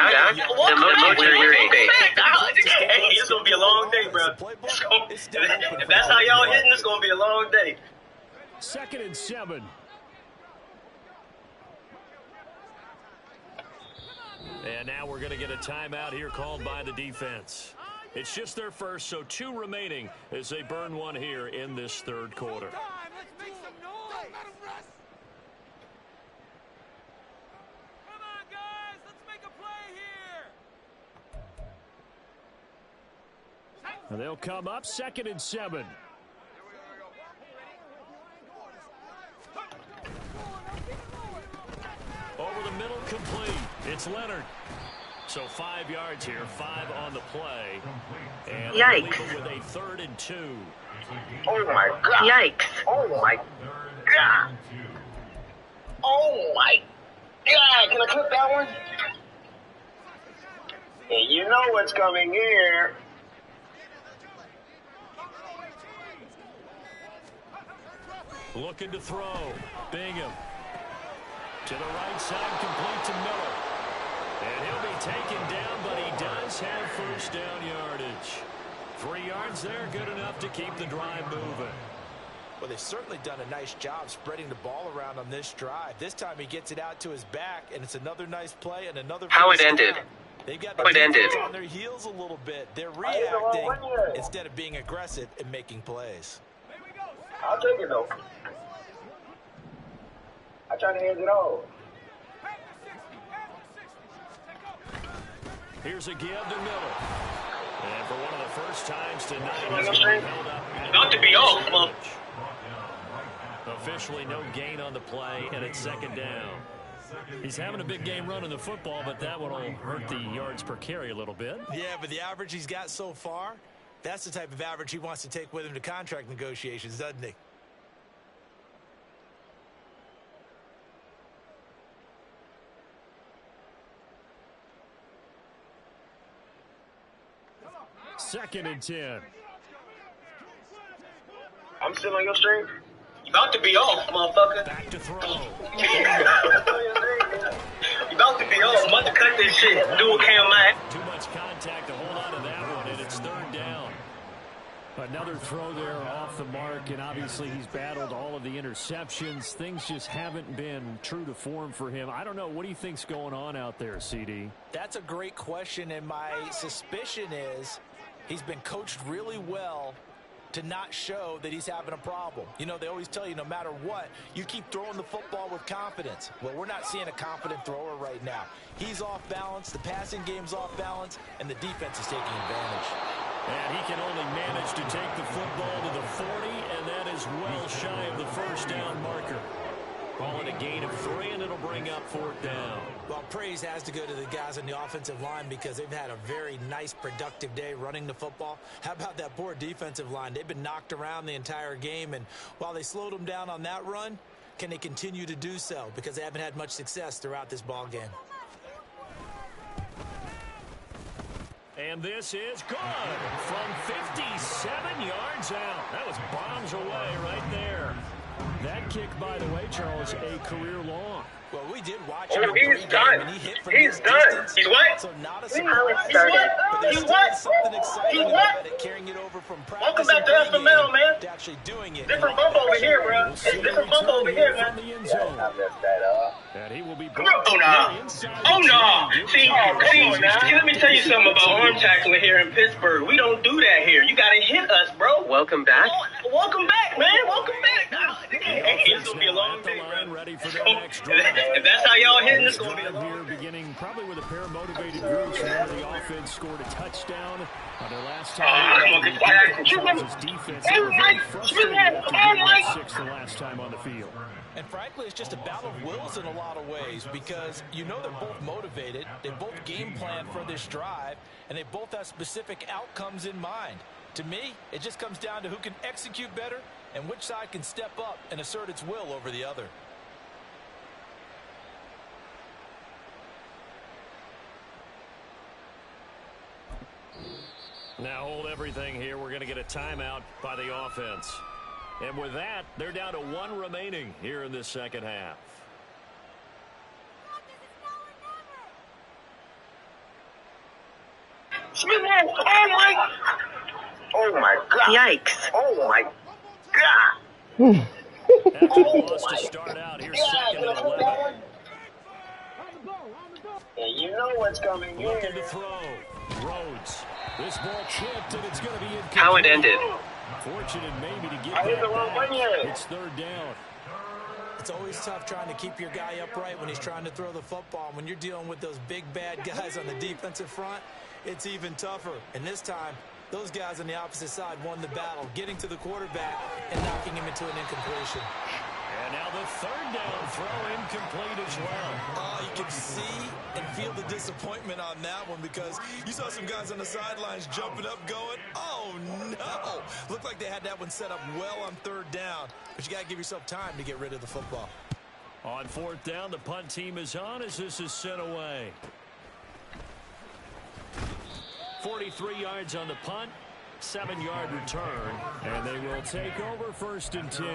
it's going to be a long day, bro. If that's how y'all hitting, it's going to be a long day. 2nd and 7. And now we're going to get a timeout here called by the defense. It's just their first, so 2 remaining as they burn one here in this third quarter. Let's make some noise. Come on, guys. Let's make a play here. And they'll come up 2nd and 7. Over the middle, complete. It's Leonard. So 5 yards here, 5 on the play. And Yikes. with a 3rd and 2. Oh, my God. Yikes. Oh, my God. Oh, my God. Can I clip that one? And you know what's coming here. Looking to throw. Bingham. To the right side, complete to Miller. And he'll be taken down, but he does have first down yardage. 3 yards there, good enough to keep the drive moving. Well, they've certainly done a nice job spreading the ball around on this drive. This time he gets it out to his back, and it's another nice play and another. How it ended. They've got the defense on their heels a little bit. They're reacting instead of being aggressive and making plays. I'll take it, though. I'm trying to hand it off. Here's a give to Miller. And for one of the first times tonight, he's saying? held up. About to be off, man. Officially no gain on the play, and it's 2nd down. He's having a big game running the football, but that one will hurt the yards per carry a little bit. Yeah, but the average he's got so far, that's the type of average he wants to take with him to contract negotiations, doesn't he? 2nd and 10. I'm still on your stream. You about to be off, motherfucker. Back to throw. You about to be off. I'm about to cut this shit. Dual cam mic. Too much contact to hold on to that one, and it's 3rd down. Another throw there off the mark, and obviously he's battled all of the interceptions. Things just haven't been true to form for him. I don't know. What do you think's going on out there, CD? That's a great question, and my suspicion is he's been coached really well to not show that he's having a problem. You know, they always tell you no matter what, you keep throwing the football with confidence. Well, we're not seeing a confident thrower right now. He's off balance, the passing game's off balance, and the defense is taking advantage. And he can only manage to take the football to the 40, and that is well shy of the 1st down marker. Call it a gain of 3, and it'll bring up 4th down. Well, praise has to go to the guys on the offensive line because they've had a very nice, productive day running the football. How about that poor defensive line? They've been knocked around the entire game, and while they slowed them down on that run, can they continue to do so? Because they haven't had much success throughout this ball game. And this is good from 57 yards out. That was bombs away right there. That kick, by the way, Charles, a career long. Well, we did watch Oh, him. he's done. And he hit from He's this done. distance. He's what? So not a How it surprise. started. But there's He's still what? something exciting He's what? about it, carrying it over from Welcome practice back to and FML, pregame man. to actually doing it. Different bump over here, bro. Different bump over here, From man. the end zone. I messed that up. And he will be Oh, no. Oh, no. See, let me tell you something about arm tackling here in Pittsburgh. We don't do that here. You got to hit us, bro. Welcome back. Welcome back, man. Welcome back. Hey, it's going to be a long day, bro. Ready for their next drive. If that's how y'all hitting, it's going to be a Drive long here beginning probably with a pair of motivated groups. Remember, the offense scored a touchdown on their last time. come on, get back. Charles' defense they were very frustrated after giving up 6 the last time on the field. And frankly, it's just a battle of wills in a lot of ways because you know they're both motivated. They both game plan for this drive, and they both have specific outcomes in mind. To me, it just comes down to who can execute better and which side can step up and assert its will over the other. Now hold everything here. We're going to get a timeout by the offense. And with that, they're down to 1 remaining here in this 2nd half. Oh, my God. Yikes. Oh, my God. That's a loss to start out here, 2nd and 11. And you know what's coming Looking to throw. Rhodes. This ball chipped, and it's going to be incomplete. How it ended. Fortunate maybe to get I hit that the wrong back. one here. It's 3rd down. It's always tough trying to keep your guy upright when he's trying to throw the football. When you're dealing with those big, bad guys on the defensive front, it's even tougher. And this time, those guys on the opposite side won the battle, getting to the quarterback and knocking him into an incompletion. And now the 3rd down throw incomplete as well. Oh, you can see and feel the disappointment on that one because you saw some guys on the sidelines jumping up going, oh, no. Looked like they had that one set up well on 3rd down, but you got to give yourself time to get rid of the football. On 4th down, the punt team is on as this is sent away. 43 yards on the punt, 7-yard return, and they will take over 1st and 10.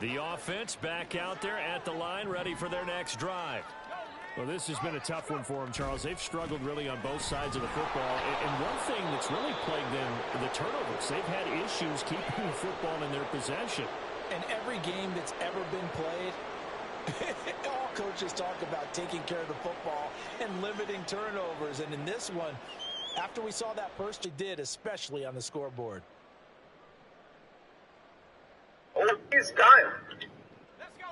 The offense back out there at the line, ready for their next drive. Well, this has been a tough one for them, Charles. They've struggled really on both sides of the football. And one thing that's really plagued them, the turnovers. They've had issues keeping the football in their possession. And every game that's ever been played, all coaches talk about taking care of the football and limiting turnovers. And in this one, after we saw that first, it did, especially on the scoreboard. Oh, he's done.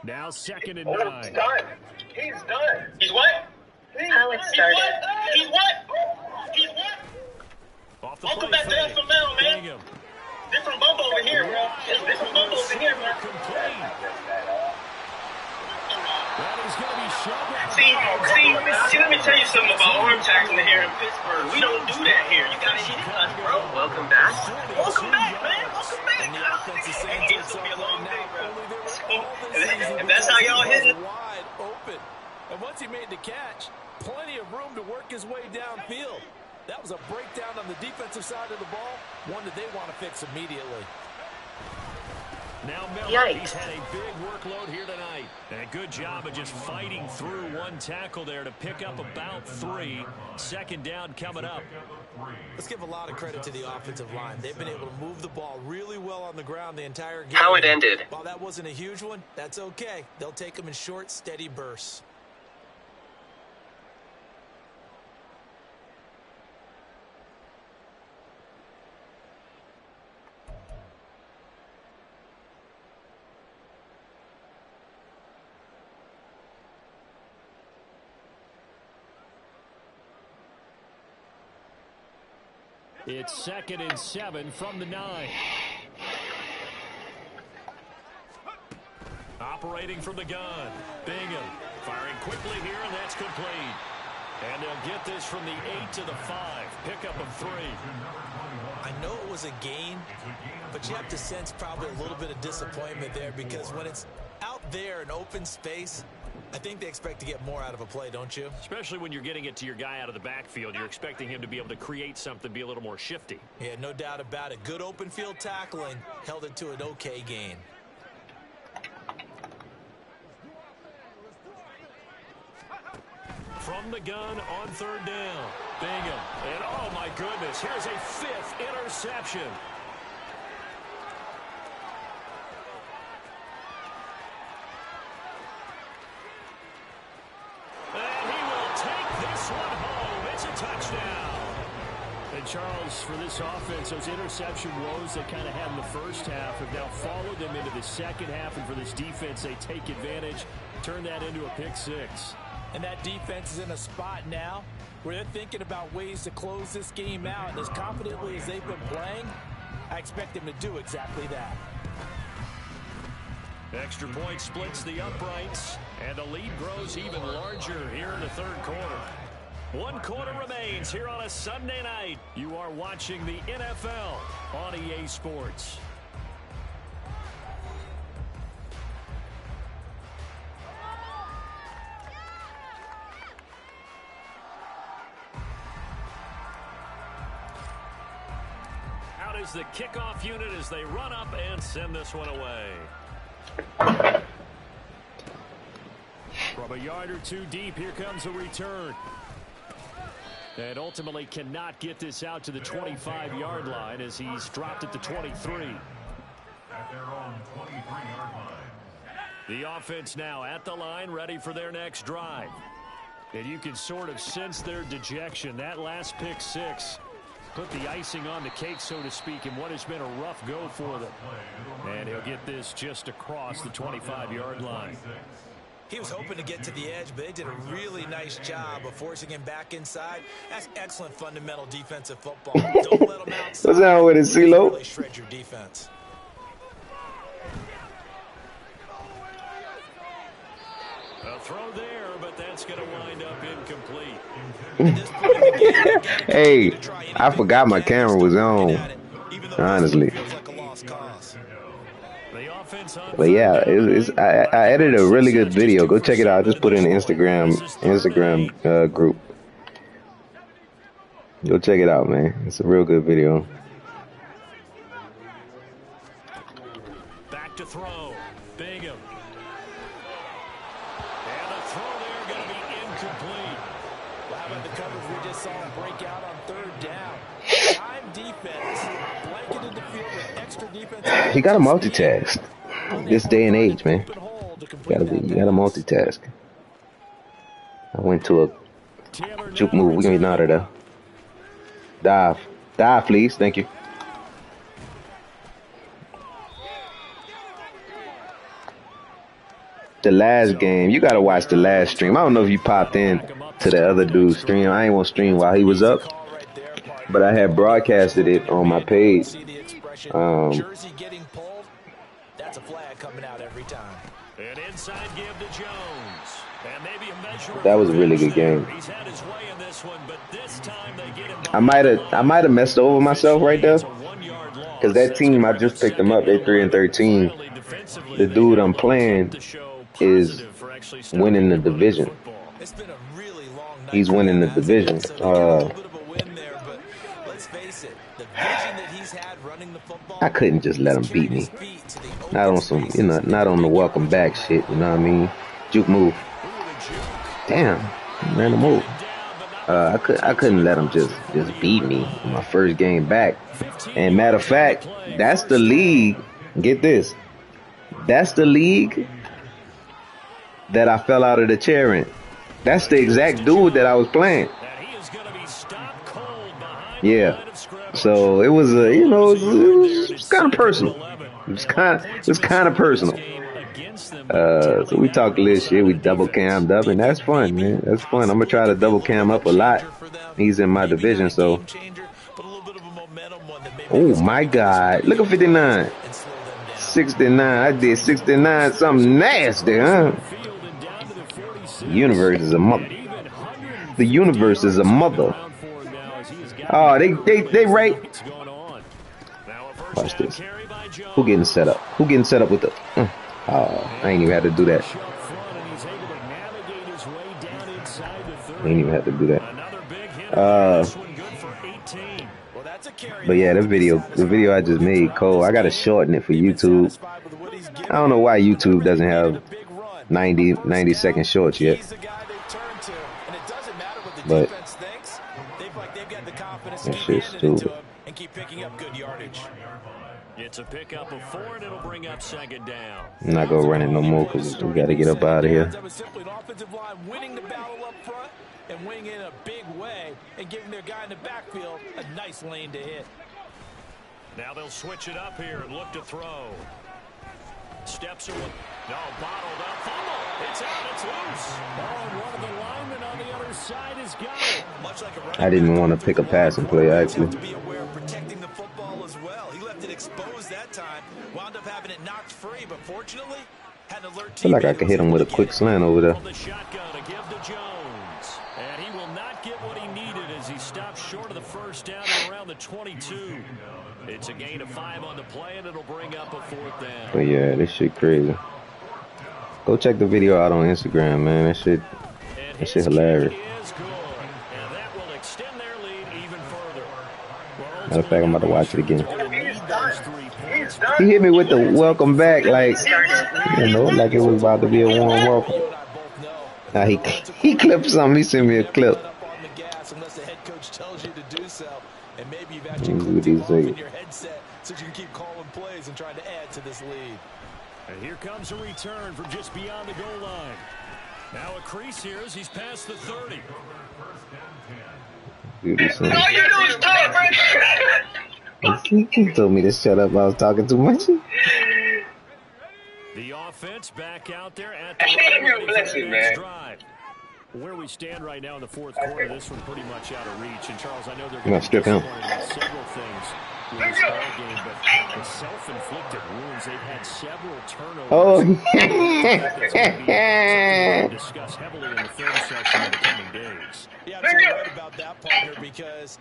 Now 2nd and Oh, 9. he's done. He's done. He's what? How it started. He's what? He's what? Off the Welcome play back to fake. FML, man. Bingham. Different bump over here, bro. Different bump over here, bro. Complete. That is going to be shoved out. See, let me tell you something about arm tackling here in Pittsburgh. We don't do that here. You gotta hit us, bro. Welcome back. Welcome back, man. Welcome back. And the offense is saying to itself right now, only they were all this season If that's how y'all because he hitting. was wide open. And once he made the catch, plenty of room to work his way downfield. That was a breakdown on the defensive side of the ball, one that they want to fix immediately. Now Miller, Yikes. he's had a big workload here tonight. And a good job of just fighting through one tackle there to pick up about 3. Second down coming up. Let's give a lot of credit to the offensive line. They've been able to move the ball really well on the ground the entire game. How it ended. While that wasn't a huge one, that's okay. They'll take them in short, steady bursts. It's 2nd and 7 from the 9. Operating from the gun. Bingham firing quickly here, and that's complete. And they'll get this from the 8 to the 5. Pickup of 3. I know it was a gain, but you have to sense probably a little bit of disappointment there because when it's out there in open space, I think they expect to get more out of a play, don't you? Especially when you're getting it to your guy out of the backfield. You're expecting him to be able to create something, be a little more shifty. Yeah, no doubt about it. Good open field tackling held it to an okay gain. From the gun on 3rd down. Bingham. And oh my goodness, here's a 5th interception. And he will take this one home. It's a touchdown. And Charles, for this offense, those interception woes they kind of had in the first half have now followed them into the second half. And for this defense, they take advantage, turn that into a pick 6. And that defense is in a spot now where they're thinking about ways to close this game out. And as confidently as they've been playing, I expect them to do exactly that. Extra point splits the uprights, and the lead grows even larger here in the 3rd quarter. 1 quarter remains here on a Sunday night. You are watching the NFL on EA Sports. Out is the kickoff unit as they run up and send this one away. From a yard or 2 deep, here comes a return. And ultimately cannot get this out to the 25-yard line as he's dropped at the 23. At their own 23-yard line. The offense now at the line, ready for their next drive. And you can sort of sense their dejection. That last pick 6 put the icing on the cake, so to speak, in what has been a rough go for them. And he'll get this just across the 25-yard line. He was hoping to get to the edge, but they did a really nice job of forcing him back inside. That's excellent fundamental defensive football. Don't let him outside. What's wrong with it, CeeLo? Really shred your defense. A throw there, but that's going to wind up incomplete. Hey, I forgot my camera was on, honestly. But yeah, I edited a really good video. Go check it out. I just put it in the Instagram group. Go check it out, man. It's a real good video. Back to throw. Bingham. And the throw there going to be incomplete. Well, how about the coverage we just saw him break out on 3rd down? Time defense, blanketed the field with extra defense. You got to multitask. This day and age, man. You gotta multitask. I went to a juke move. We can get out of there. Dive, please. Thank you. The last game, you gotta watch the last stream. I don't know if you popped in to the other dude's stream. I ain't want to stream while he was up, but I had broadcasted it on my page. Jersey getting pulled. That's a flag coming out every time. An inside give to Jones. And maybe a measure. That was a really good game. He's had his way in this one, but this time they get him. I might have messed over myself right there, because that team I just picked them up. They're 3-13. The dude I'm playing is winning the division. It's been a really long night. He's winning the division. So they get a little bit of a win there, but let's face it, the vision that he's had running the football. I couldn't just let him beat me. Not on some, not on the welcome back shit. You know what I mean? Juke move. Damn, ran the move. I couldn't let him just beat me in my first game back. And matter of fact, that's the league. Get this. That's the league that I fell out of the chair in. That's the exact dude that I was playing. Yeah. So it was it was kind of personal. It was kind of personal. So we talked a little shit. We double cammed up, and that's fun, man. That's fun. I'm gonna try to double cam up a lot. He's in my division, so. Oh my God! Look at 59, 69. I did 69. Something nasty, huh? The universe is a mother. The universe is a mother. Oh, they right. Watch this. Who getting set up? Who getting set up with the? Oh, I ain't even had to do that. I ain't even had to do that. But yeah, the video I just made, Cole, I gotta shorten it for YouTube. I don't know why YouTube doesn't have 90-second shorts yet. But that shit's stupid. It's a pickup of 4, and it'll bring up second down. I'm not gonna run it no more because we gotta get up out of here. Simply an offensive line winning the battle up front and winning in a big way and giving their guy in the backfield a nice lane to hit. Now they'll switch it up here and look to throw. Steps away. No, bottled up. Fumble. It's out. It's loose. Oh, and one of the linemen on the other side has got it. Much like a I didn't want to pick a passing play, actually. To be aware of protecting the football as well. He left it exposed that time. Wound up having it knocked free, but fortunately, had an alert. I feel like I could hit him with a quick slant over there. The shotgun to give to Jones. And he will not get what he needed as he stops short of the first down at around the 22. It's a gain of 5 on the play, and it'll bring up a 4th down. But yeah, this shit crazy. Go check the video out on Instagram, man. That shit hilarious. Matter of fact, I'm about to watch it again. He hit me with the welcome back, like, like it was about to be a warm welcome. Now he clipped something. He sent me a clip. And maybe you've actually clipped it off in your headset so you can keep calling plays and trying to add to this lead. And here comes a return from just beyond the goal line. Now a crease here as he's past the 30. All you do is talk, bro. He told me to shut up. I was talking too much. The offense back out there at the drive. Where we stand right now in the 4th quarter, this one pretty much out of reach. And Charles, I know they're going to strip him. Several things with this ball game, but the self-inflicted wounds, they've had several turnovers. Oh, discuss heavily in the film section in the coming days. Yeah, I'm so right about that, partner, because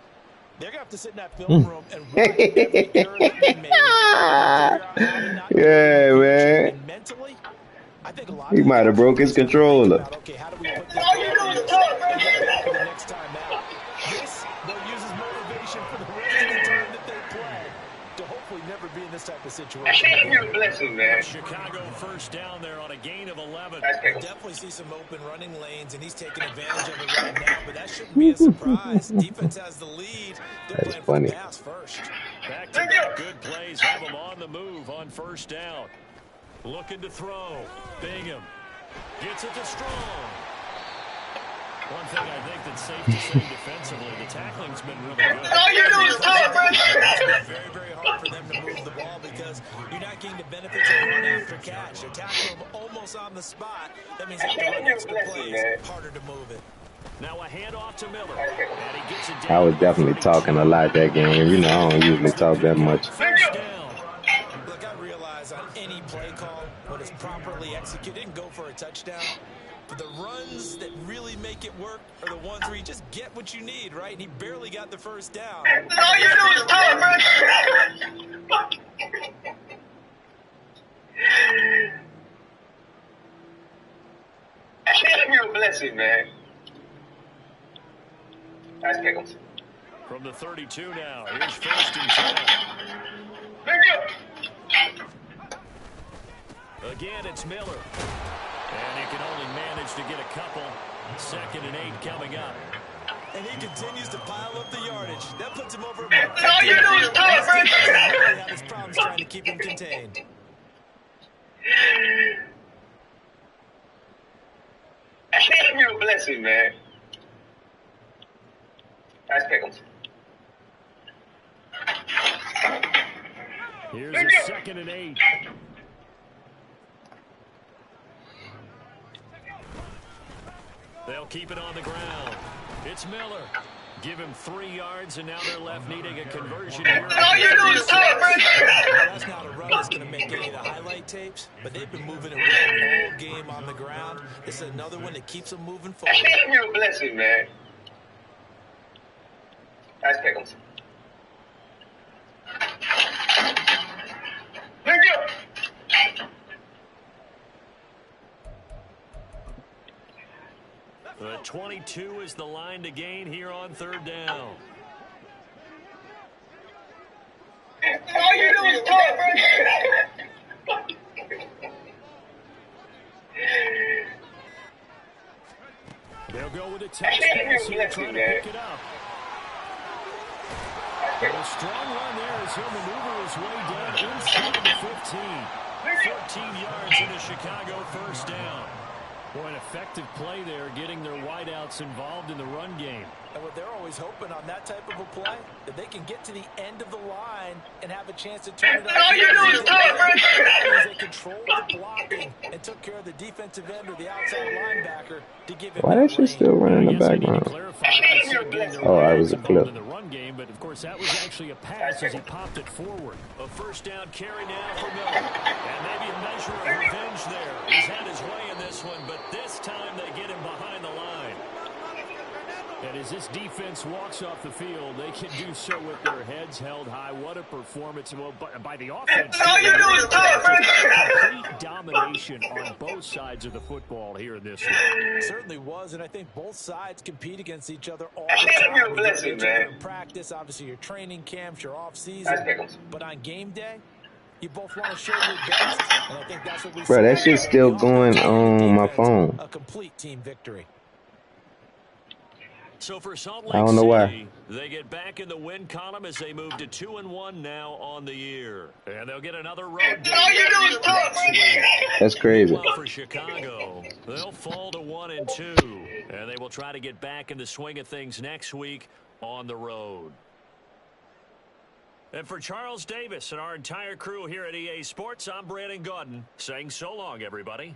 they're going to have to sit in that film room and watch every error that they made. Yeah, man. And mentally, I think a lot he might have broke his controller. Okay, how do we put this for the next time out? This, they'll use as motivation for the rest of the time that they play to hopefully never be in this type of situation. Chicago first down there on a gain of 11. We'll definitely see some open running lanes, and he's taking advantage of it right now, but that shouldn't be a surprise. Defense has the lead. They're That's playing funny. for the pass first. Back to back good plays. Have them on the move on first down. Looking to throw. Bingham gets it to Strong. One thing I think that's safe to say defensively, the tackling's been really good. All you do is talk, bro. It's very, very hard for them to move the ball because you're not getting the benefits of run after catch. They're tackling them almost on the spot. That means they have to run extra plays. Harder to move it. Now a handoff to Miller. And he gets it down. I was definitely talking a lot that game. You know, I don't usually talk that much. First down. Look, I realize on any play call, when it's properly executed, and go for a touchdown. But the runs that really make it work are the ones where you just get what you need, right? And he barely got the first down. All you do is talk, bro. You're a blessing, man. Nice pickles. From the 32 now, here's 1st and 10. Thank you. Again, it's Miller. And he can only manage to get a couple. 2nd and 8 coming up. And he continues to pile up the yardage. That puts him over. All you do is talk, man. Really have his problems trying to keep him contained. You're a blessing, man. Nice pickles. Here's a 2nd and 8. They'll keep it on the ground. It's Miller. Give him 3 yards, and now they're left needing a conversion here. All you do is talk, man. That's not a run that's going to make any of the highlight tapes, but they've been moving it well all game on the ground. This is another one that keeps them moving forward. You're a blessing, man. Nice pickles. Thank you. 22 is the line to gain here on 3rd down. All you do is talk, man. They'll go with a test pass here, trying to pick it up. A strong run there as he'll maneuver his way down inside the 15. 14 yards in the Chicago 1st down. Boy, an effective play there, getting their wideouts involved in the run game. And what they're always hoping on that type of a play, that they can get to the end of the line and have a chance to turn it up. All you do is talk, man. That means they controlled the blocking and took care of the defensive end or the outside linebacker to give him. Why that shit still running in the background? Oh, I was a clip. In the run game, but of course that was actually a pass as he popped it forward. A 1st down carry now for Miller. And maybe a measure of revenge there. He's had his way in this one, but this time they get him behind the line. And as this defense walks off the field, they can do so with their heads held high. What a performance by the offense. All you do is talk, man. Complete domination on both sides of the football here in this one. Certainly was, and I think both sides compete against each other all the time. You're a blessing, man. In practice, obviously your training camps, your off season, Nice pickles. but on game day, you both want to show your best, and I think that's what we Bro, that shit's still going on my phone. A complete team victory. So for Salt Lake I don't know why. City, they get back in the win column as they move to 2-1 now on the year. And they'll get another road game. All you do is talk, man. That's crazy. Well, for Chicago, they'll fall to 1-2. And they will try to get back in the swing of things next week on the road. And for Charles Davis and our entire crew here at EA Sports, I'm Brandon Gaudin saying so long, everybody.